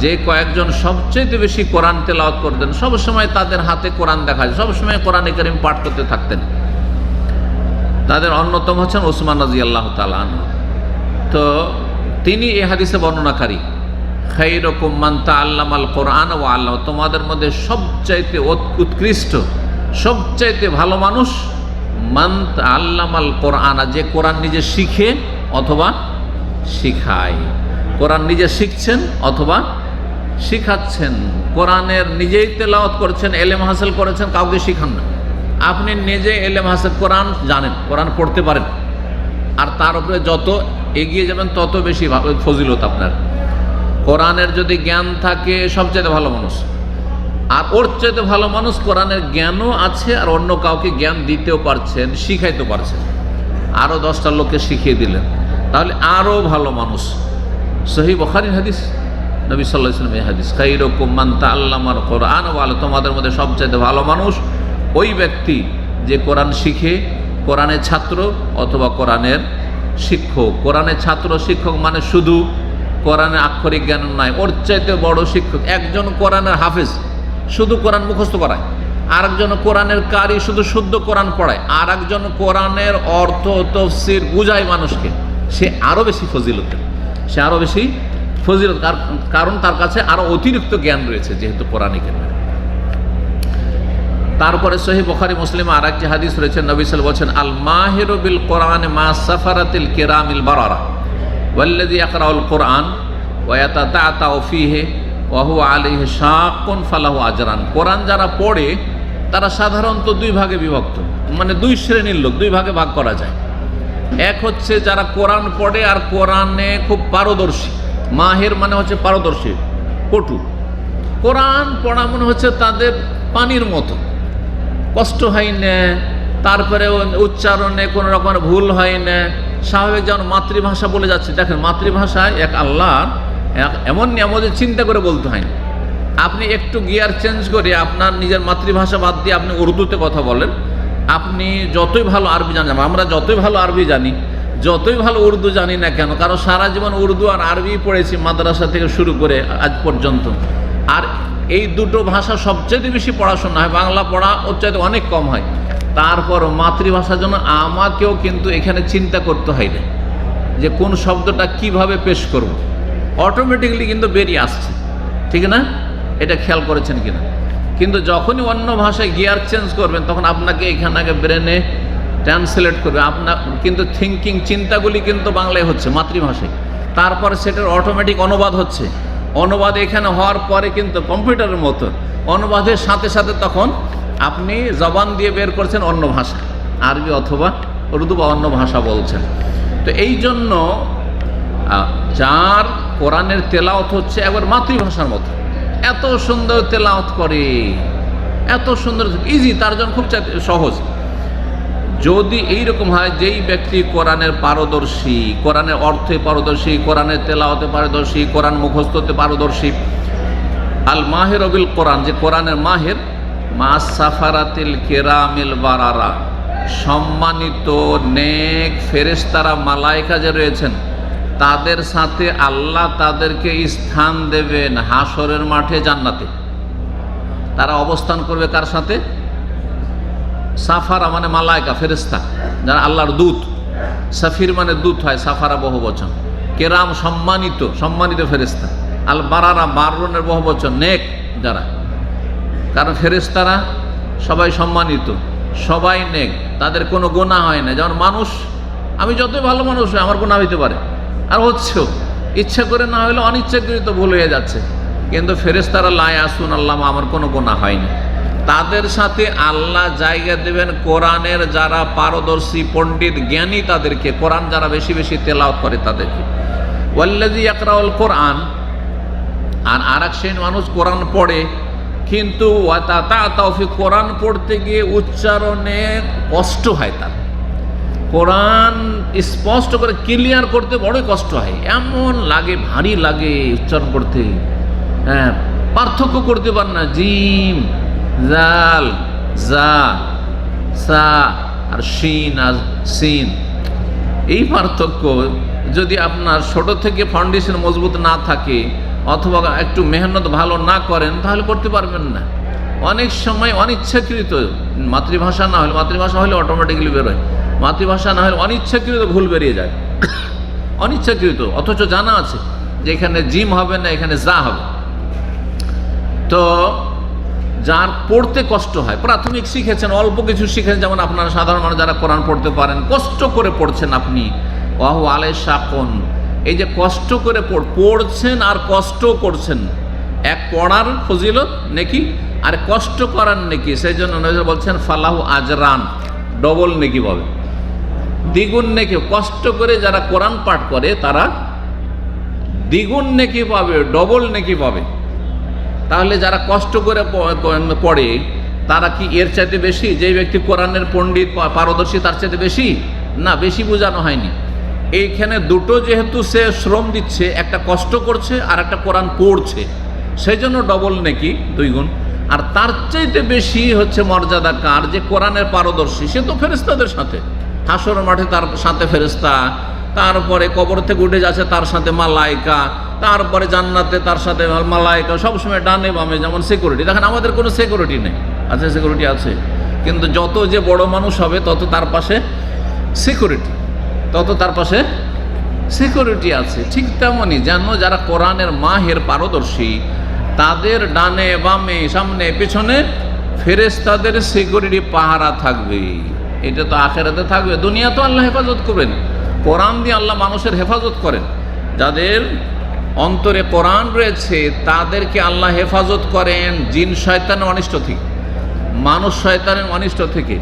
Speaker 1: যে কয়েকজন সবচেয়ে বেশি কোরআন তেলাওয়াত করতেন, সবসময় তাদের হাতে কোরআন দেখা যায়, সবসময় কোরআনে কারীম পাঠ করতে থাকতেন। তাদের অন্যতম হচ্ছেন উসমান রাদিয়াল্লাহু তাআলা আনহু। তো তিনি এই হাদিসে বর্ণনাকারী, খায়রুকুম মান তাআল্লামাল কোরআন ওয়া আল্লামাহু, তোমাদের মধ্যে সবচাইতে উৎকৃষ্ট, সবচাইতে ভালো মানুষ মান তাআল্লামাল কোরআন, যে কোরআন নিজে শিখে অথবা শিখায়। কোরআন নিজে শিখছেন অথবা শিখাচ্ছেন, কোরআনের নিজেই তেলাওয়াত করছেন, এলেম হাসিল করেছেন, কাউকে শিখান না। আপনি নিজে এলেম হাসিল, কোরআন জানেন, কোরআন পড়তে পারেন, আর তার উপরে যত এগিয়ে যাবেন তত বেশি ফজিলত আপনার। কোরআনের যদি জ্ঞান থাকে, সবচেয়ে ভালো মানুষ। আর ওর চাইতে ভালো মানুষ কোরআনের জ্ঞানও আছে আর অন্য কাউকে জ্ঞান দিতেও পারছেন, শিখাইতে পারছেন, আরও 10টা লোককে শিখিয়ে দিলেন, তাহলে আরও ভালো মানুষ। সহিহ বুখারীর হাদিস, নবী সাল্লাল্লাহু আলাইহি ওয়াসাল্লাম এই হাদিস, খায়রুকুম মান তাআল্লামাল কোরআন ওয়া আল্লামাহু, তোমাদের মধ্যে সবচেয়ে ভালো মানুষ ওই ব্যক্তি যে কোরআন শিখে, কোরআনের ছাত্র অথবা কোরআনের শিক্ষক। কোরআনের ছাত্র শিক্ষক মানে শুধু কোরআনের আক্ষরিক জ্ঞান নয়, ওর চাইতে বড় শিক্ষক একজন কোরআনের হাফেজ, শুধু কোরআন মুখস্থ করায়, আরেকজন কোরআনের কারি, শুধু শুদ্ধ কোরআন পড়ায়, আর একজন কোরআনের অর্থ তাফসীর বুঝায় মানুষকে। সে আরও বেশি ফজিলতের, কারণ তার কাছে আরো অতিরিক্ত জ্ঞান রয়েছে, যেহেতু কোরআনে জ্ঞান। তারপরে সহিহ বুখারী মুসলিমে আরেকটি হাদিস রয়েছে, নবী সাল্লাল্লাহু আলাইহি ওয়াসাল্লাম বলেছেন, আল মাহিরু বিল কোরআন মা সাফারাতিল কিরামিল বারারা ওয়াল্লাযী ইয়াকরাউল কোরআন ওয়া ইয়াতাতাআতাউ ফীহি ওয়া হুয়া আলাইহি শাক্কুন ফালাহু আজরান। কোরআন যারা পড়ে তারা সাধারণত দুই ভাগে বিভক্ত, মানে দুই শ্রেণীর লোক, দুই ভাগে ভাগ করা যায়। এক হচ্ছে যারা কোরআন পড়ে আর কোরআনে খুব পারদর্শী। মাহির মানে হচ্ছে পারদর্শী, পটু। কোরআন পড়া মনে হচ্ছে তাদের পানির মতো, কষ্ট হয় না, তারপরে উচ্চারণে কোনো রকমের ভুল হয় না, স্বাভাবিক যেমন মাতৃভাষা বলে যাচ্ছে। দেখেন, মাতৃভাষায় এক আল্লাহর এমন নিয়ামত চিন্তা করে বলতে হয় না। আপনি একটু গিয়ার চেঞ্জ করে আপনার নিজের মাতৃভাষা বাদ দিয়ে আপনি উর্দুতে কথা বলেন, আপনি যতই ভালো আরবি জানেন, আমরা যতই ভালো আরবি জানি, যতই ভালো উর্দু জানি না কেন, কারণ সারা জীবন উর্দু আর আরবি পড়েছি মাদ্রাসা থেকে শুরু করে আজ পর্যন্ত, আর এই দুটো ভাষা সবচেয়ে বেশি পড়াশোনা হয়, বাংলা পড়া ওর চাইতে অনেক কম হয়। তারপর মাতৃভাষার জন্য আমাকেও কিন্তু এখানে চিন্তা করতে হয় না যে কোন শব্দটা কিভাবে পেশ করব, অটোমেটিক্যালি কিন্তু বেরিয়ে আসছে, ঠিক না? এটা খেয়াল করেছেন কিনা? কিন্তু যখনই অন্য ভাষায় গিয়ার চেঞ্জ করবেন তখন আপনাকে এখানে আগে ব্রেনে ট্রান্সলেট করবে, আপনার কিন্তু থিঙ্কিং চিন্তাগুলি কিন্তু বাংলায় হচ্ছে মাতৃভাষায়, তারপরে সেটার অটোমেটিক অনুবাদ হচ্ছে, অনুবাদ এখানে হওয়ার পরে কিন্তু কম্পিউটারের মতো অনুবাদের সাথে সাথে তখন আপনি জবান দিয়ে বের করছেন অন্য ভাষা, আরবি অথবা উর্দু বা অন্য ভাষা বলছেন। তো এই জন্য যার কোরআনের তেলাওয়াত হচ্ছে একবার মাতৃভাষার মতো, এত সুন্দর তেলাওয়াত করে, এত সুন্দর ইজি, তার জন্য খুব সহজ। যদি এইরকম হয় যেই ব্যক্তি কোরআনের পারদর্শী, কোরআনের অর্থে পারদর্শী, কোরআনের তেলাওয়াতে পারদর্শী, কোরআন মুখস্থতে পারদর্শী, আল মাহের অবিল কোরআন, যে কোরআনের মাহের, মা সাফারাতিল কেরামিল বারারা, সম্মানিত নেক ফেরেশতারা মালায়েকা যে রয়েছেন তাদের সাথে আল্লাহ তাদেরকে স্থান দেবেন হাসরের মাঠে জান্নাতে। তারা অবস্থান করবে কার সাথে? সাফারা মানে মালায়েকা, ফেরেশতা যারা আল্লাহর দূত, সাফির মানে দূত হয়, সাফারা বহু বচন, কেরাম সম্মানিত, সম্মানিত ফেরেশতা, আল বারারা বারনের বহু বচন, নেক যারা, কারণ ফেরেশতারা সবাই সম্মানিত, সবাই নেক, তাদের কোনো গুনাহ হয় না। যেমন মানুষ, আমি যতই ভালো মানুষ হয় আমার গুনাহ হইতে পারে, আর হচ্ছেও, ইচ্ছা করে না হলে অনিচ্ছাকৃত ভুল হয়ে যাচ্ছে, কিন্তু ফেরেশতারা লা ইয়াসুন আল্লাহ, আমার কোনো গুনাহ হয়নি। তাদের সাথে আল্লাহ জায়গা দেবেন কোরআনের যারা পারদর্শী পণ্ডিত জ্ঞানী, তাদেরকে, কোরআন যারা বেশি বেশি তেলাওয়াত করে তাদেরকে। ওয়াল্লাযী ইয়াকরাউল কোরআন, আর আরেক শ্রেণীর মানুষ কোরআন পড়ে কিন্তু কোরআন পড়তে গিয়ে উচ্চারণে কষ্ট হয়, তার কোরআন স্পষ্ট করে ক্লিয়ার করতে বড় কষ্ট হয়, এমন লাগে, ভারী লাগে উচ্চারণ করতে, হ্যাঁ, পার্থক্য করতে পার না, জিম, জাল, জা, সা আর শিন আর সিন, এই পার্থক্য যদি আপনার ছোট থেকে ফাউন্ডেশন মজবুত না থাকে অথবা একটু মেহনত ভালো না করেন তাহলে করতে পারবেন না। অনেক সময় অনিচ্ছাকৃত, মাতৃভাষা না হলে, মাতৃভাষা হলে অটোমেটিক্যালি বেরোয়, মাতৃভাষা না হলে অনিচ্ছাকৃত ভুল বেরিয়ে যায়, অনিচ্ছাকৃত, অথচ জানা আছে যে এখানে জিম হবে না, এখানে যা হবে। তো যার পড়তে কষ্ট হয়, প্রাথমিক শিখেছেন, অল্প কিছু শিখেছেন, যেমন আপনারা সাধারণ মানুষ যারা কোরআন পড়তে পারেন, কষ্ট করে পড়ছেন আপনি, ওয়াহু আলাই শাকুন, এই যে কষ্ট করে পড়ছেন আর কষ্ট করছেন, এক পড়ার ফজিলত নেকি আর কষ্ট করার নেকি, সেই জন্য নবী বলছেন ফালাহু আজরান, ডবল নেকি পাবে, দ্বিগুণ নেকি। কষ্ট করে যারা কোরআন পাঠ করে তারা দ্বিগুণ নেকি পাবে, ডবল নেকি পাবে। তাহলে যারা কষ্ট করে পড়ে তারা কি এর চাইতে বেশি? যেই ব্যক্তি কোরআনের পণ্ডিত পারদর্শী তার চাইতে বেশি না, বেশি বোঝানো হয়নি। এইখানে দুটো যেহেতু সে শ্রম দিচ্ছে, একটা কষ্ট করছে আর একটা কোরআন পড়ছে, সেই জন্য ডবল নেকি, দুই গুণ। আর তার চাইতে বেশি হচ্ছে মর্যাদা কার? যে কোরআনের পারদর্শী, সে তো ফেরেশতাদের সাথে, হাসর মাঠে তার সাথে ফেরেশতা, তারপরে কবর থেকে উঠে যাচ্ছে তার সাথে মালায়েকা, তারপরে জান্নাতে তার সাথে মালায়েকা, সবসময় ডানে বামে, যেমন সিকিউরিটি। দেখেন আমাদের কোনো সিকিউরিটি নেই, আছে সিকিউরিটি আছে, কিন্তু যত যে বড় মানুষ হবে তত তার পাশে সিকিউরিটি, তত তার পাশে সিকিউরিটি আছে। ঠিক তেমনই যেন যারা কোরআনের মাহের পারদর্শী তাদের ডানে বামে সামনে পিছনে ফেরেশতাদের সিকিউরিটি পাহারা থাকবে। এটা তো আখিরাতে থাকবে, দুনিয়া তো আল্লাহ হেফাজত করবেন। কোরআন দিয়ে আল্লাহ মানুষের হেফাজত করেন, যাদের অন্তরে কোরআন রয়েছে তাদেরকে আল্লাহ হেফাজত করেন জিন শয়তানের অনিষ্ট থেকে, মানুষ শয়তানের অনিষ্ট থেকে।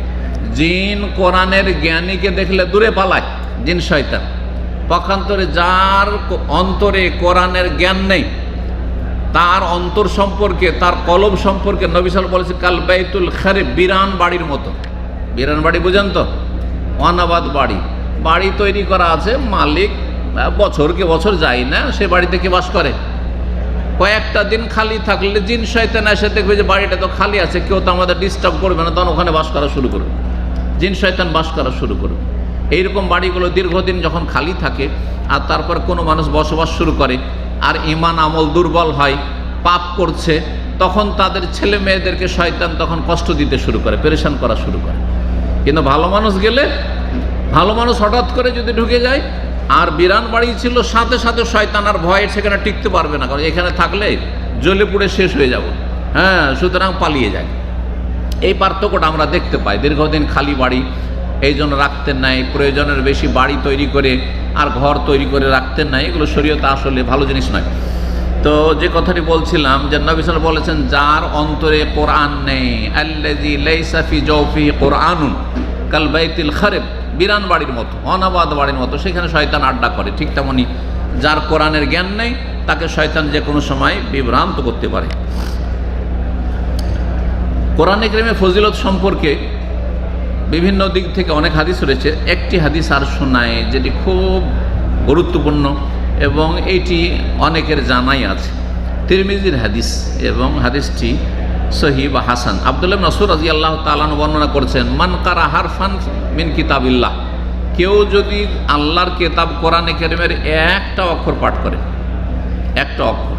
Speaker 1: জিন কোরআনের জ্ঞানীকে দেখলে দূরে পালায়, জিন শয়তান। পক্ষান্তরে যার অন্তরে কোরআনের জ্ঞান নেই, তার অন্তর সম্পর্কে, তার কলব সম্পর্কে নবী সাল্লাল্লাহু আলাইহি ওয়াসাল্লাম বলেছে কাল বাইতুল খারিব, বিরান বাড়ির মতো। বিরান বাড়ি বুঝেন তো? অনাবাদ বাড়ি, বাড়ি তৈরি করা আছে, মালিক বছরকে বছর যায় না, সে বাড়িতে কে বাস করে? কয়েকটা দিন খালি থাকলে জিন শয়তান এসে দেখবে যে বাড়িটা তো খালি আছে, কেউ তো আমাদের ডিস্টার্ব করবে না, তখন ওখানে বাস করা শুরু করবে, জিন শয়তান বাস করা শুরু করবে। এইরকম বাড়িগুলো দীর্ঘদিন যখন খালি থাকে আর তারপর কোনো মানুষ বসবাস শুরু করে আর ঈমান আমল দুর্বল হয়, পাপ করছে, তখন তাদের ছেলে মেয়েদেরকে শয়তান তখন কষ্ট দিতে শুরু করে, পেরেশান করা শুরু করে। কিন্তু ভালো মানুষ গেলে, ভালো মানুষ হঠাৎ করে যদি ঢুকে যায়, আর বিরান বাড়ি ছিল, সাথে সাথে শয়তান আর ভয়ে সেখানে টিকতে পারবে না, কারণ এখানে থাকলে জ্বলে পুড়ে শেষ হয়ে যাব। হ্যাঁ, সুতরাং পালিয়ে যায়। এই পার্থক্যটা আমরা দেখতে পাই। দীর্ঘদিন খালি বাড়ি এই জন্য রাখতেন নাই, প্রয়োজনের বেশি বাড়ি তৈরি করে আর ঘর তৈরি করে রাখতেন না, এগুলো শরীয়তে আসলে ভালো জিনিস নয়। তো যে কথাটি বলছিলাম, যে নবী সাল্লাল্লাহু আলাইহি ওয়াসাল্লাম বলেছেন, যার অন্তরে কোরআন নেই, আল্লাযী লাইসা ফি জাওফি কোরআনুন কাল বাইতিল খারিব, বিরান বাড়ির মতো, অনাবাদ বাড়ির মতো, সেখানে শয়তান আড্ডা করে। ঠিক তেমনি যার কোরআনের জ্ঞান নেই, তাকে শয়তান যে কোনো সময় বিভ্রান্ত করতে পারে। কোরআনে কারিমের ফজিলত সম্পর্কে বিভিন্ন দিক থেকে অনেক হাদিস রয়েছে। একটি হাদিস আর শোনায় যেটি খুব গুরুত্বপূর্ণ এবং এইটি অনেকের জানাই আছে। তিরমিজির হাদিস এবং হাদিসটি সহিহ বা হাসান। আব্দুল্লাহ ইবনে মাসউদ রাদিয়াল্লাহু তাআলা আনহু বর্ণনা করেছেন, মান কারা হারফান মিন কিতাবিল্লাহ, কেউ যদি আল্লাহর কিতাব কোরআনে কারিমের একটা অক্ষর পাঠ করে, একটা অক্ষর,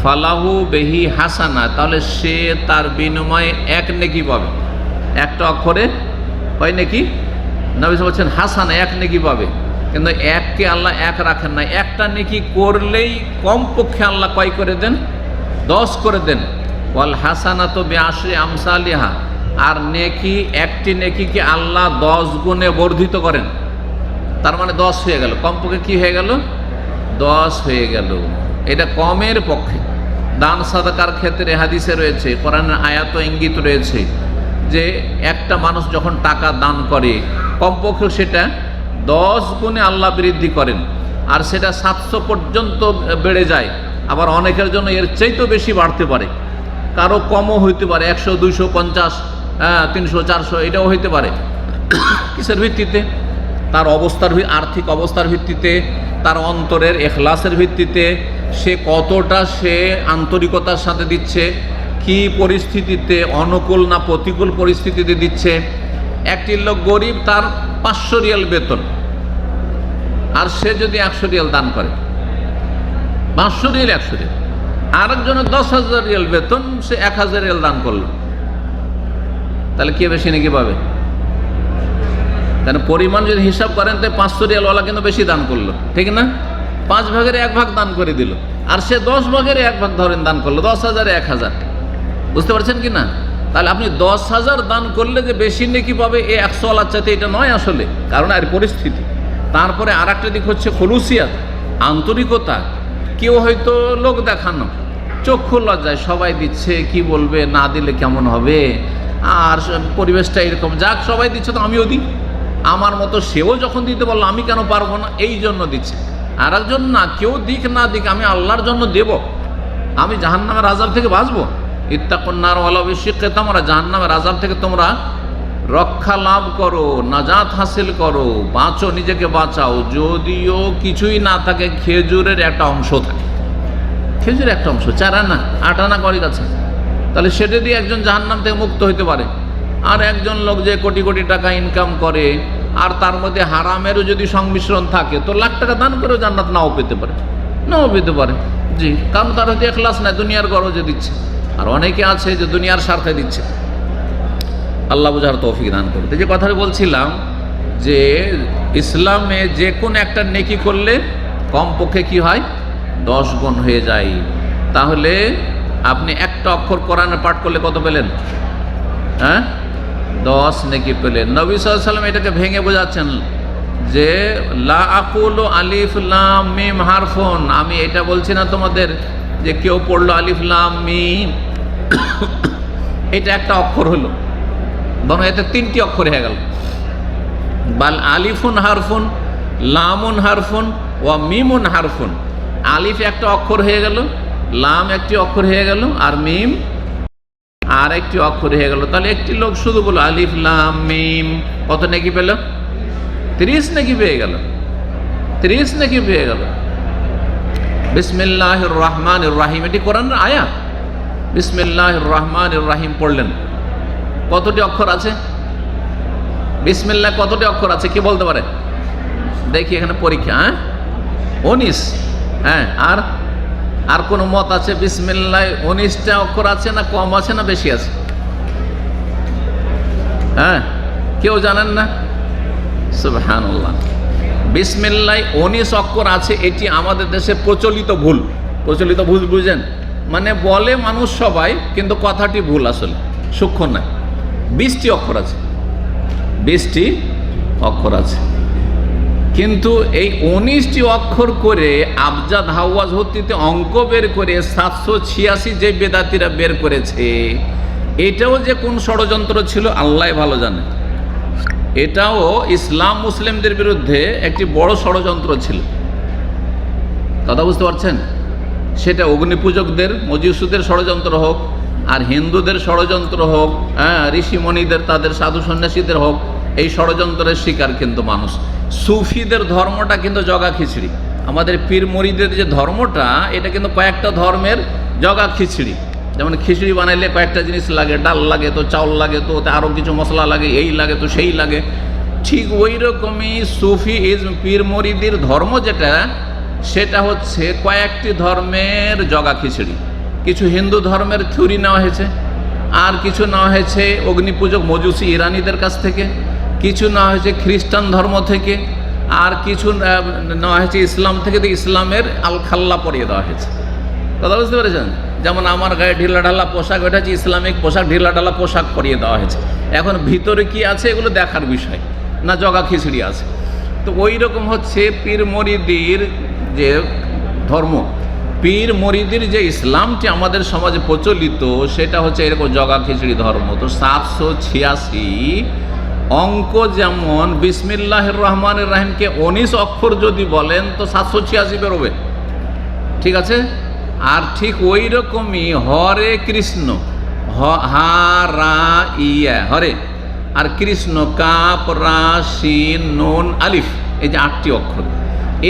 Speaker 1: ফালাহু বিহি হাসানা, তাহলে সে তার বিনিময়ে এক নেকি পাবে। একটা অক্ষরে কয় নেকি? নবী বলছেন হাসানা, এক নেকি পাবে। কিন্তু এককে আল্লাহ এক রাখেন না, একটা নেকি করলেই কমপক্ষে আল্লাহ কয় করে দেন? 10 করে দেন। ওয়াল হাসানাতু বিআশরি আমসালিহা, আর নেকি, একটি নেকিকে আল্লাহ 10 গুণে বর্ধিত করেন। তার মানে 10 হয়ে গেল, কমপক্ষে কি হয়ে গেল? 10 হয়ে গেল। এটা কমের পক্ষে। দান সাদাকার ক্ষেত্রে হাদিসে রয়েছে, কোরআনের আয়াত ইঙ্গিত রয়েছে যে একটা মানুষ যখন টাকা দান করে, কমপক্ষে সেটা 10 গুণে আল্লাহ বৃদ্ধি করেন, আর সেটা 700 পর্যন্ত বেড়ে যায়। আবার অনেকের জন্য এর চাইতেও বেশি বাড়তে পারে, কারো কমও হইতে পারে, 100, 200, 50, 300, 400, এটাও হইতে পারে। কিসের ভিত্তিতে? তার অবস্থার, আর্থিক অবস্থার ভিত্তিতে, তার অন্তরের এখলাসের ভিত্তিতে, সে কতটা সে আন্তরিকতার সাথে দিচ্ছে, কি পরিস্থিতিতে, অনুকূল না প্রতিকূল পরিস্থিতিতে দিচ্ছে। একটি লোক গরিব, তার 500 রিয়াল বেতন, আর সে যদি 100 রিয়াল দান করে, 500 রিয়াল 100 রিয়াল, আরেকজনের 10,000 রিয়াল বেতন, সে 1000 রিয়াল দান করলো, তাহলে কে বেশি নাকি পাবে? কারণ পরিমাণ যদি হিসাব করেন, তো 500 রিয়ালওয়ালা কিন্তু বেশি দান করলো, ঠিক না? 5 ভাগের 1 ভাগ দান করে দিল, আর সে 10 ভাগের 1 ভাগ ধরেন দান করলো, 10,000 1000। বুঝতে পারছেন কি না? তাহলে আপনি 10,000 দান করলে যে বেশি নেকি পাবে, এই 100ওয়ালার চাইতে এটা নয় আসলে, কারণ আর পরিস্থিতি। তারপরে আর একটা দিক হচ্ছে খুলুসিয়াত, আন্তরিকতা। কেউ হয়তো লোক দেখানো, চক্ষু লজ্জায় সবাই দিচ্ছে, কি বলবে, না দিলে কেমন হবে, আর পরিবেশটা এরকম, যাক সবাই দিচ্ছে তো আমিও দিই, আমার মতো সেও যখন দিতে বললো আমি কেন পারবো না, এই জন্য দিচ্ছে। আর একজন না, কেউ দিক না দিক, আমি আল্লাহর জন্য দেব, আমি জাহান্নামের আযাব থেকে বাঁচবো। ইত্তাকুন নার ওয়ালাউ বিশিক্কি তামরা, জাহান্নামের আযাব থেকে তোমরা রক্ষা লাভ করো, নাজাত হাসিল করো, বাঁচো, নিজেকে বাঁচাও। যদিও কিছুই না থাকে, খেজুরের একটা অংশ থাকে, খেজুরের একটা অংশ, 4 আনা 8 আনা করে কাছে, তাহলে সেটা দিয়ে একজন জাহান্নাম থেকে মুক্ত হতে পারে। আর একজন লোক যে কোটি কোটি টাকা ইনকাম করে, আর তার মধ্যে হারামেরও যদি সংমিশ্রণ থাকে, তো লাখ টাকা দান করেও জান্নাত নাও পেতে পারে, নাও পেতে পারে। জি, কারণ তার হয়তো এখলাস নাই, দুনিয়ার গরজে দিচ্ছে। আর অনেকে আছে যে দুনিয়ার স্বার্থে দিচ্ছে। আল্লাহ বুঝার তৌফিক দান করতে। যে কথাটা বলছিলাম, যে ইসলামে যে কোনো একটা নেকি করলে কমপক্ষে কি হয়? 10 গুণ হয়ে যায়। তাহলে আপনি একটা অক্ষর কোরআনে পাঠ করলে কত পেলেন? হ্যাঁ, 10 নেকি পেলেন। নবী সাল্লাল্লাহু আলাইহি ওয়াসাল্লাম এটাকে ভেঙে বোঝাচ্ছেন যে লা আকুলু আলিফ লাম মিম হারফুন, আমি এটা বলছি না তোমাদের যে কেউ পড়লো আলিফ লাম মিম, এটা একটা অক্ষর হলো, বরং এতে 3টি অক্ষর হয়ে গেল। বাল আলিফুন হারফুন, লামুন হারফুন, ওয়া মিমুন হারফুন। আলিফ একটা অক্ষর হয়ে গেল, লাম একটি অক্ষর হয়ে গেল, আর মিম আর একটি অক্ষর হয়ে গেল। তাহলে একটি লোক শুধু বলল আলিফ লাম মিম, কত নেকি পেল? 30 নেকি পেয়ে গেল, 30 নেকি পেয়ে গেল। বিসমিল্লাহির রহমানির রহিম, এটি কোরআনের আয়াত। বিসমিল্লাহির রহমানির রহিম পড়লেন, কতটি অক্ষর আছে? বিসমিল্লাহ কতটি অক্ষর আছে, কি বলতে পারে? দেখি এখানে পরীক্ষা। 19। হ্যাঁ, আর কোন মত আছে? বিসমিল্লাহ 19টা অক্ষর আছে না কম আছে না বেশি আছে? হ্যাঁ, কেউ জানেন না? সুবহানাল্লাহ। বিসমিল্লাহ 19 অক্ষর আছে, এটি আমাদের দেশে প্রচলিত ভুল। প্রচলিত ভুল বুঝেন, মানে বলে মানুষ সবাই, কিন্তু কথাটি ভুল, আসলে সূক্ষ্ম না। 20টি অক্ষর আছে, 20টি অক্ষর আছে, কিন্তু এই 19টি অক্ষর করে আবজাদ হাওয়াজ হতিতে অঙ্ক বের করে 786 যে বেদাতিরা বের করেছে, এটাও যে কোন ষড়যন্ত্র ছিল আল্লাহ ভালো জানে। এটাও ইসলাম মুসলিমদের বিরুদ্ধে একটি বড় ষড়যন্ত্র ছিল, কথা বুঝতে পারছেন? সেটা অগ্নিপূজকদের মজুসুদের ষড়যন্ত্র হোক, আর হিন্দুদের ষড়যন্ত্র হোক, ঋষিমণিদের, তাদের সাধু সন্ন্যাসীদের হোক, এই ষড়যন্ত্রের শিকার কিন্তু মানুষ। সুফিদের ধর্মটা কিন্তু জগা খিচড়ি। আমাদের পীর মরিদের যে ধর্মটা, এটা কিন্তু কয়েকটা ধর্মের জগা খিচড়ি। যেমন খিচড়ি বানাইলে কয়েকটা জিনিস লাগে, ডাল লাগে, তো চাউল লাগে, তো আরও কিছু মশলা লাগে, এই লাগে তো সেই লাগে। ঠিক ওই রকমই সুফি পীর মরিদির ধর্ম যেটা, সেটা হচ্ছে কয়েকটি ধর্মের জগা খিচড়ি। কিছু হিন্দু ধর্মের থিওরি নেওয়া হয়েছে, আর কিছু নেওয়া হয়েছে অগ্নিপূজক মজুসি ইরানিদের কাছ থেকে, কিছু নেওয়া হয়েছে খ্রিস্টান ধর্ম থেকে, আর কিছু নেওয়া হয়েছে ইসলাম থেকে। তো ইসলামের আলখাল্লা পরিয়ে দেওয়া হয়েছে, কথা বুঝতে পেরেছেন? যেমন আমার গায়ে ঢিলাঢালা পোশাক, ওটা হচ্ছে ইসলামিক পোশাক, ঢিলাঢালা পোশাক পরিয়ে দেওয়া হয়েছে। এখন ভিতরে কি আছে এগুলো দেখার বিষয় না, জগা খিচড়ি আছে। তো ওই রকম হচ্ছে পীর মরিদির যে ধর্ম, পীর মরিদির যে ইসলামটি আমাদের সমাজে প্রচলিত, সেটা হচ্ছে এরকম জগা খিচড়ি ধর্ম। তো 786 অঙ্ক, যেমন বিসমিল্লাহির রহমানির রহিমকে 19 অক্ষর যদি বলেন তো 786 বেরোবে, ঠিক আছে? আর ঠিক ওই রকমই হরে কৃষ্ণ, হা রা ইয়া হরে, আর কৃষ্ণ কাপ রা শিন নুন আলিফ, এই যে 8টি অক্ষর,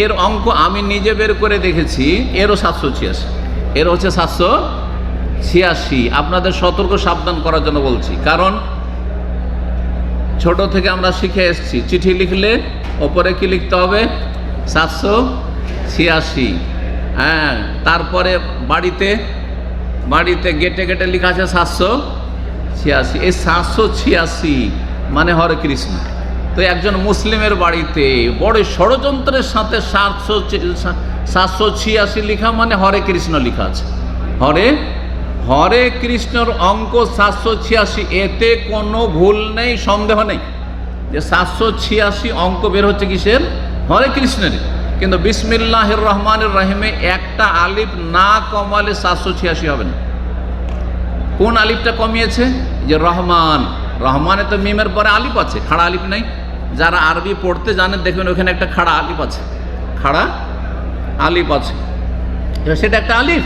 Speaker 1: এর অঙ্ক আমি নিজে বের করে দেখেছি, এরও 786, এর হচ্ছে 786। আপনাদের সতর্ক সাবধান করার জন্য বলছি, কারণ ছোট থেকে আমরা শিখে এসেছি, চিঠি লিখলে ওপরে কি লিখতে হবে? 786। হ্যাঁ, তারপরে বাড়িতে গেটে গেটে লেখা আছে 786। এই 786 মানে হরে কৃষ্ণ। তো একজন মুসলিমের বাড়িতে বড় ষড়যন্ত্রের সাথে 786 লেখা মানে হরে কৃষ্ণ লেখা আছে। হরে কৃষ্ণর অঙ্ক 786, এতে কোনো ভুল নেই, সন্দেহ নেই যে 786 অঙ্ক বের হচ্ছে কিসের? হরে কৃষ্ণের। কিন্তু বিসমিল্লাহির রহমানির রহিমে একটা আলিফ না কমালে 786 হবে না। কোন আলিফটা কমিয়েছে? যে রহমান, রহমানে তো মিমের পরে আলিফ আছে, খাড়া আলিফ নাই। যারা আরবি পড়তে জানেন দেখবেন ওখানে একটা খাড়া আলিফ আছে, খাড়া আলিফ আছে। এবার সেটা একটা আলিফ,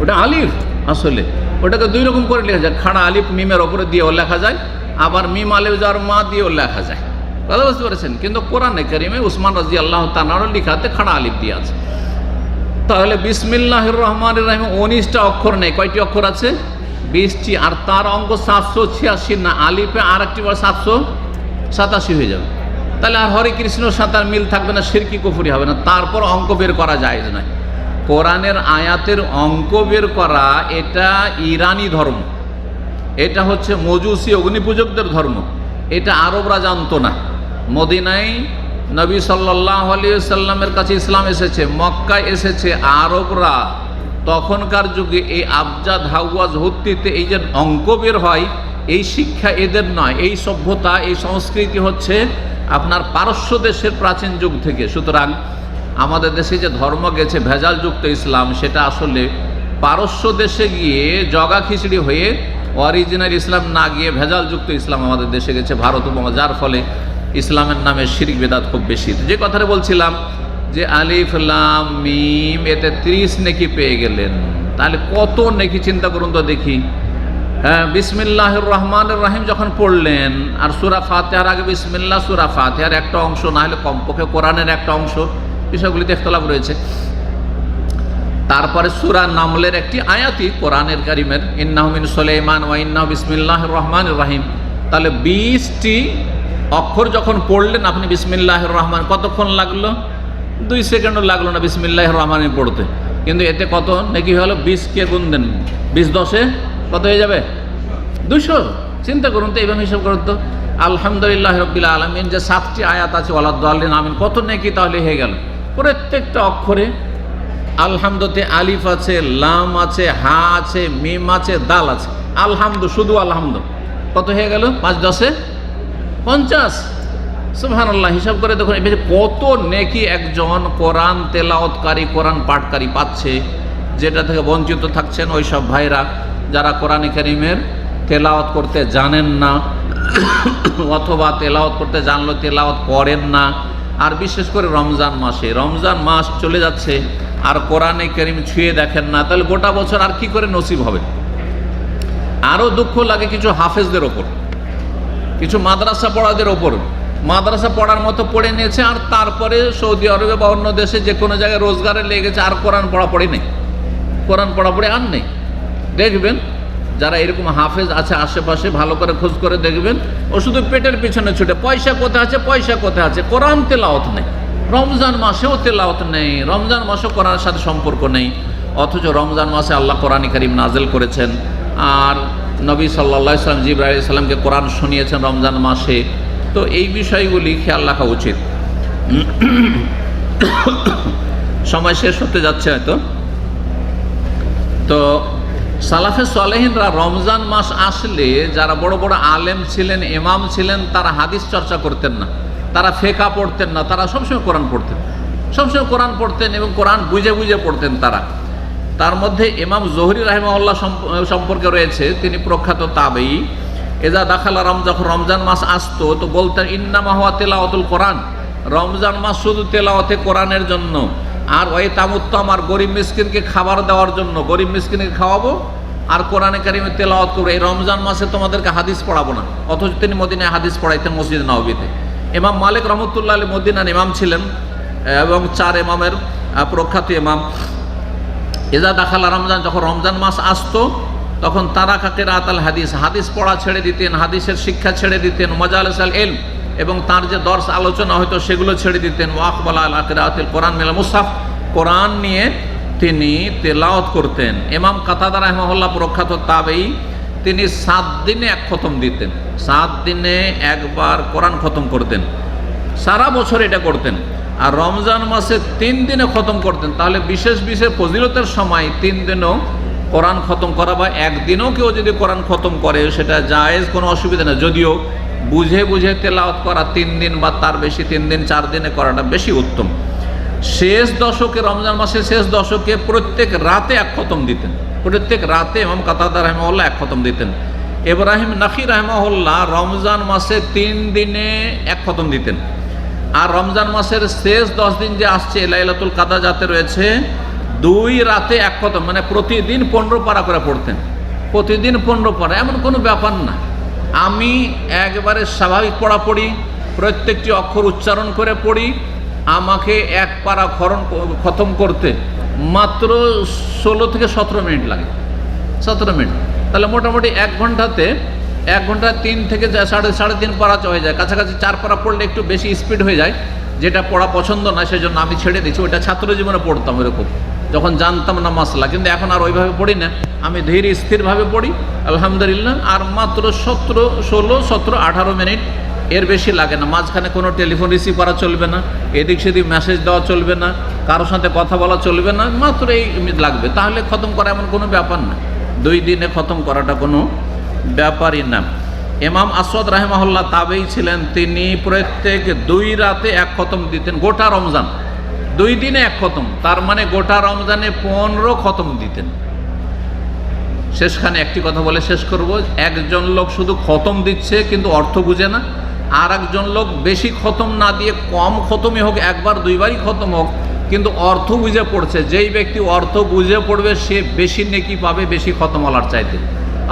Speaker 1: ওটা আলিফ আসলে, ওটাকে দুই রকম করে লেখা যায়। খাড়া আলিফ মিমের ওপরে দিয়েও লেখা যায়, আবার মিম আলিফ যার মা দিয়েও লেখা যায়, কথা বুঝতে পেরেছেন? কিন্তু কোরআনে কারিমে উসমান রাদিয়াল্লাহু তাআলার লিখাতে খাড়া আলিফ দিয়ে আছে। তাহলে বিসমিল্লাহির রহমানির রহিম 19টা অক্ষর নেই, কয়টি অক্ষর আছে? 20টি। আর তার অঙ্ক 786 না, আলিফে আর একটি বার 787 হয়ে যাবে। তাহলে আর হরে কৃষ্ণর সাথে আর মিল থাকবে না, শিরকি কুফরি হবে না। তারপর অঙ্ক বের করা যায় না। কোরআনের আয়াতের অঙ্ক বের করা এটা ইরানি ধর্ম, এটা হচ্ছে মজুসি অগ্নিপূজকদের ধর্ম। এটা আরবরা জানতো না। মদিনায় নবী সাল্লাল্লাহু আলাইহি সাল্লামের কাছে ইসলাম এসেছে, মক্কায় এসেছে আরবরা। তখনকার যুগে এই আবজাদ হাওয়াজ হত্তিতে এই যে অঙ্ক বের হয়, এই শিক্ষা এদের নয়। এই সভ্যতা, এই সংস্কৃতি হচ্ছে আপনার পারস্য দেশের প্রাচীন যুগ থেকে। সুতরাং আমাদের দেশে যে ধর্ম গেছে ভেজালযুক্ত ইসলাম, সেটা আসলে পারস্য দেশে গিয়ে জগা খিচড়ি হয়ে অরিজিনাল ইসলাম না গিয়ে ভেজালযুক্ত ইসলাম আমাদের দেশে গেছে, ভারত উপমা, যার ফলে ইসলামের নামে শিরক বিদআত খুব বেশি। যে কথাটা বলছিলাম যে আলিফ লাম মিম, এতে 30 নেকি পেয়ে গেলেন, তাহলে কত নেকি চিন্তা করুন তো দেখি। হ্যাঁ, বিসমিল্লাহির রহমানির রহিম যখন পড়লেন, আর সূরা ফাতিহার আগে বিসমিল্লাহ, সূরা ফাতিহার একটা অংশ না হলে কমপক্ষে কোরআনের একটা অংশ, বিষয়গুলিতে ইখতিলাফ রয়েছে। তারপরে সূরা নামলের একটি আয়াতই কোরআনের কারিমের, ইন্নাহু মিন সুলাইমান ওয়া ইন্নাহু বিসমিল্লাহির রহমানির রহিম। তাহলে 20টি অক্ষর যখন পড়লেন আপনি বিসমিল্লাহির রহমান, কতক্ষণ লাগলো? 2 সেকেন্ডও লাগলো না বিসমিল্লাহির রহমান পড়তে, কিন্তু এতে কত নেকি হলো? 20 কে গুণ দেন, 20 10-এ কত হয়ে যাবে? 200। চিন্তা করুন তো, এইভাবে হিসাব করুন তো। আলহামদুলিল্লাহ রাব্বিল আলামিন যে 7টি আয়াত আছে, ওয়ালাদ-দাল্লিন আমিন, কত নেকি তাহলে হয়ে গেল? প্রত্যেকটা অক্ষরে আলহামদুতে আলিফ আছে, লাম আছে, হা আছে, মিম আছে, দাল আছে। আলহামদু, শুধু আলহামদু, কত হয়ে গেল? 5 10-এ 50। সুবহানাল্লাহ। হিসাব করে দেখুন কত নেকি একজন কোরআন তেলাওয়াতকারী, কোরআন পাঠকারী পাচ্ছে, যেটা থেকে বঞ্চিত থাকছেন ওই সব ভাইরা যারা কোরআনে কারীমের তেলাওয়াত করতে জানেন না, অথবা তেলাওয়াত করতে জানলেও তেলাওয়াত করেন না। আর বিশেষ করে রমজান মাস চলে যাচ্ছে আর কোরআনে কারীম ছুঁয়ে দেখেন না, তাহলে গোটা বছর আর কি করে নসিব হবে? আরও দুঃখ লাগে কিছু হাফেজদের ওপর, কিছু মাদ্রাসা পড়াদের ওপর। মাদ্রাসা পড়ার মতো পড়ে নিয়েছে, আর তারপরে সৌদি আরবে বা অন্য দেশে যে কোনো জায়গায় রোজগারে লেগেছে, আর কোরআন পড়াপড়ি নেই, কোরআন পড়াপড়ি আর নেই। দেখবেন যারা এরকম হাফেজ আছে আশেপাশে, ভালো করে খোঁজ করে দেখবেন, ও শুধু পেটের পিছনে ছুটে, পয়সা কোথায় আছে, পয়সা কোথায় আছে, কোরআন তেলাওয়াত নেই। রমজান মাসেও তেলাওয়াত নেই, রমজান মাসেও কোরআনের সাথে সম্পর্ক নেই। অথচ রমজান মাসে আল্লাহ কোরআন কারীম নাযিল করেছেন, আর নবী সাল্লাল্লাহু আলাইহি ওয়াসাল্লাম জিবরাইল আলাইহিস সালামকে কোরআন শুনিয়েছেন রমজান মাসে। তো এই বিষয়গুলি খেয়াল রাখা উচিত। সময় শেষ হতে যাচ্ছে হয়তো। তো সালাফে সালেহিনরা রমজান মাস আসলে যারা বড় বড় আলেম ছিলেন, ইমাম ছিলেন, তারা হাদিস চর্চা করতেন না, তারা ফেকা পড়তেন না, তারা সবসময় কোরআন পড়তেন, সবসময় কোরআন পড়তেন এবং কোরআন বুঝে বুঝে পড়তেন তারা। তার মধ্যে ইমাম জোহরি রাহিমাহুল্লাহ সম্পর্কে রয়েছে, তিনি প্রখ্যাত তাবেঈ। এজা দাখালা যখন রমজান মাস আসতো তো বলতেন ইন্নামা হুয়া তিলাওয়াতুল কোরআন, রমজান মাস শুধু তেলাওয়াতে কোরআনের জন্য, আর ওই তামুত্তম, আর গরিব মিসকিনকে খাবার দেওয়ার জন্য, গরিব মিসকিনকে খাওয়াবো আর কোরআনে কারিমে তেলাওয়াত করবো। এই রমজান মাসে তোমাদেরকে হাদিস পড়াবো না। অথচ তিনি মদিনায় হাদিস পড়াইতেন মসজিদ নববীতে। ইমাম মালিক রহমতুল্লাহ আলাইহি মদিনার ইমাম ছিলেন এবং 4 ইমামের প্রখ্যাত ইমাম। এজা দাখালা রমজান, যখন রমজান মাস আসতো তখন তারা কাকিরাত আল হাদিস, হাদিস পড়া ছেড়ে দিতেন, হাদিসের শিক্ষা ছেড়ে দিতেন, মাজালিস আল ইলম, এবং তার যে দর্স আলোচনা হয়তো সেগুলো ছেড়ে দিতেন। ওয়াকবালা আল কিরাআতিল কোরআন মিনাল মুসহাফ, কোরআন নিয়ে তিনি তেলাওয়াত করতেন। ইমাম কাতাদা রাহিমাহুল্লাহ প্রখ্যাত তাবেঈ, তিনি 7 দিনে 1 খতম দিতেন, 7 দিনে একবার কোরআন খতম করতেন, সারা বছর এটা করতেন। আর রমজান মাসে 3 দিনে খতম করতেন। তাহলে বিশেষ বিশেষ ফজিলতের সময় 3 দিনও কোরআন খতম করা, বা একদিনও কেউ যদি কোরআন খতম করে সেটা জায়েজ, কোনো অসুবিধা নেই। যদিও বুঝে বুঝে তেলাওয়াত করা 3 দিন বা তার বেশি, 3 দিন 4 দিনে করাটা বেশি উত্তম। শেষ দশকে, রমজান মাসের শেষ দশকে প্রত্যেক রাতে 1 খতম দিতেন, প্রত্যেক রাতে ইমাম কাতাদা রাহিমাহুল্লাহ 1 খতম দিতেন। ইব্রাহিম নাখী রাহিমাহুল্লাহ রমজান মাসে 3 দিনে 1 খতম দিতেন। আর রমজান মাসের শেষ 10 দিন যে আসছে, লাইলাতুল কাদর যাতে রয়েছে, 2 রাতে 1 খতম, মানে প্রতিদিন 15 পারা করে পড়তেন, প্রতিদিন 15 পারা, এমন কোনো ব্যাপার না। আমি একবারে স্বাভাবিক পড়া পড়ি, প্রত্যেকটি অক্ষর উচ্চারণ করে পড়ি, আমাকে 1 পারা খতম করতে মাত্র 16 থেকে 17 মিনিট লাগে, 17 মিনিট। তাহলে মোটামুটি 1 ঘন্টাতে 1 ঘন্টা 3 থেকে 3.5 পারা হয়ে যায়, কাছাকাছি 4 পারা পড়লে একটু বেশি স্পিড হয়ে যায়, যেটা পড়া পছন্দ না, সেই জন্য আমি ছেড়ে দিচ্ছি। ওইটা ছাত্র জীবনে পড়তাম এরকম, যখন জানতাম না মাসলা, কিন্তু এখন আর ওইভাবে পড়ি না, আমি ধীর স্থিরভাবে পড়ি আলহামদুলিল্লাহ। আর মাত্র 16, 17, 18 মিনিট, এর বেশি লাগে না। মাঝখানে কোনো টেলিফোন রিসিভ করা চলবে না, এদিক সেদিক মেসেজ দেওয়া চলবে না, কারোর সাথে কথা বলা চলবে না, মাত্র এই লাগবে। তাহলে খতম করা এমন কোনো ব্যাপার না, 2 দিনে খতম করাটা কোনো ব্যাপারই না। ইমাম আসওয়াদ রাহিমাহুল্লাহ তাবেঈ ছিলেন, তিনি প্রত্যেক 2 রাতে 1 খতম দিতেন, গোটা রমজান 2 দিনে 1 খতম, তার মানে গোটা রমজানে 15 খতম দিতেন। শেষখানে একটি কথা বলে শেষ করব, একজন লোক শুধু খতম দিচ্ছে কিন্তু অর্থ বুঝে না, আর একজন লোক বেশি খতম না দিয়ে কম খতমই হোক, 1 বার 2 বারই খতম হোক, কিন্তু অর্থ বুঝে পড়ছে। যেই ব্যক্তি অর্থ বুঝে পড়বে সে বেশি নেকি পাবে বেশি খতমওয়ালার চাইতে।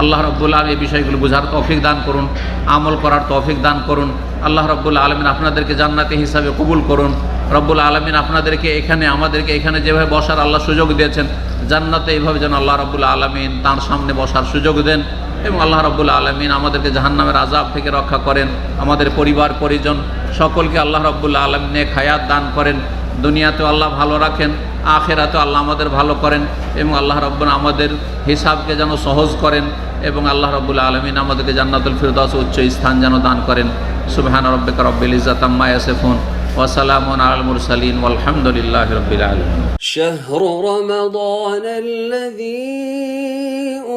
Speaker 1: আল্লাহ রাব্বুল আলামিন এই বিষয়গুলো বোঝার তৌফিক দান করুন, আমল করার তৌফিক দান করুন। আল্লাহ রাব্বুল আলামিন আপনাদেরকে জান্নাতি হিসাবে কবুল করুন। রব্বুল আলামিন আপনাদেরকে এখানে আমাদেরকে এখানে যেভাবে বসার আল্লাহ সুযোগ দিয়েছেন, জান্নাতে এইভাবে যেন আল্লাহ রব্বুল আলামিন তার সামনে বসার সুযোগ দেন এবং আল্লাহ রব্বুল আলামিন আমাদেরকে জাহান্নামের আযাব থেকে রক্ষা করেন। আমাদের পরিবার পরিজন সকলকে আল্লাহ রব্বুল আলামিন নেক হায়াত দান করেন, দুনিয়াতেও আল্লাহ ভালো রাখেন, আখিরাতেও আল্লাহ আমাদের ভালো করেন এবং আল্লাহ রব্বুল আমাদের হিসাবকে যেন সহজ করেন এবং আল্লাহ রব্বুল আলামিন আমাদেরকে জান্নাতুল ফিরদাউস উচ্চ স্থান যেন দান করেন। সুবহানা রাব্বিকা রাব্বিল ইজ্জাতি আম্মা ইয়াসিফুন ওয়া সালামুন আলাল মুরসালিন ওয়ালহামদুলিল্লাহি রাব্বিল আলামিন।
Speaker 2: শাহরু রমাদান আল্লাযী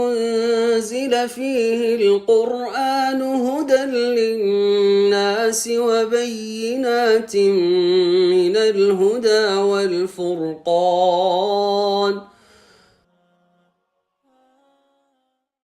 Speaker 2: উনজিলা ফীহিল কুরআনু হুদাল লিন-নাসি ওয়া বায়্যিনাতিন মিনাল হুদা ওয়াল ফুরকান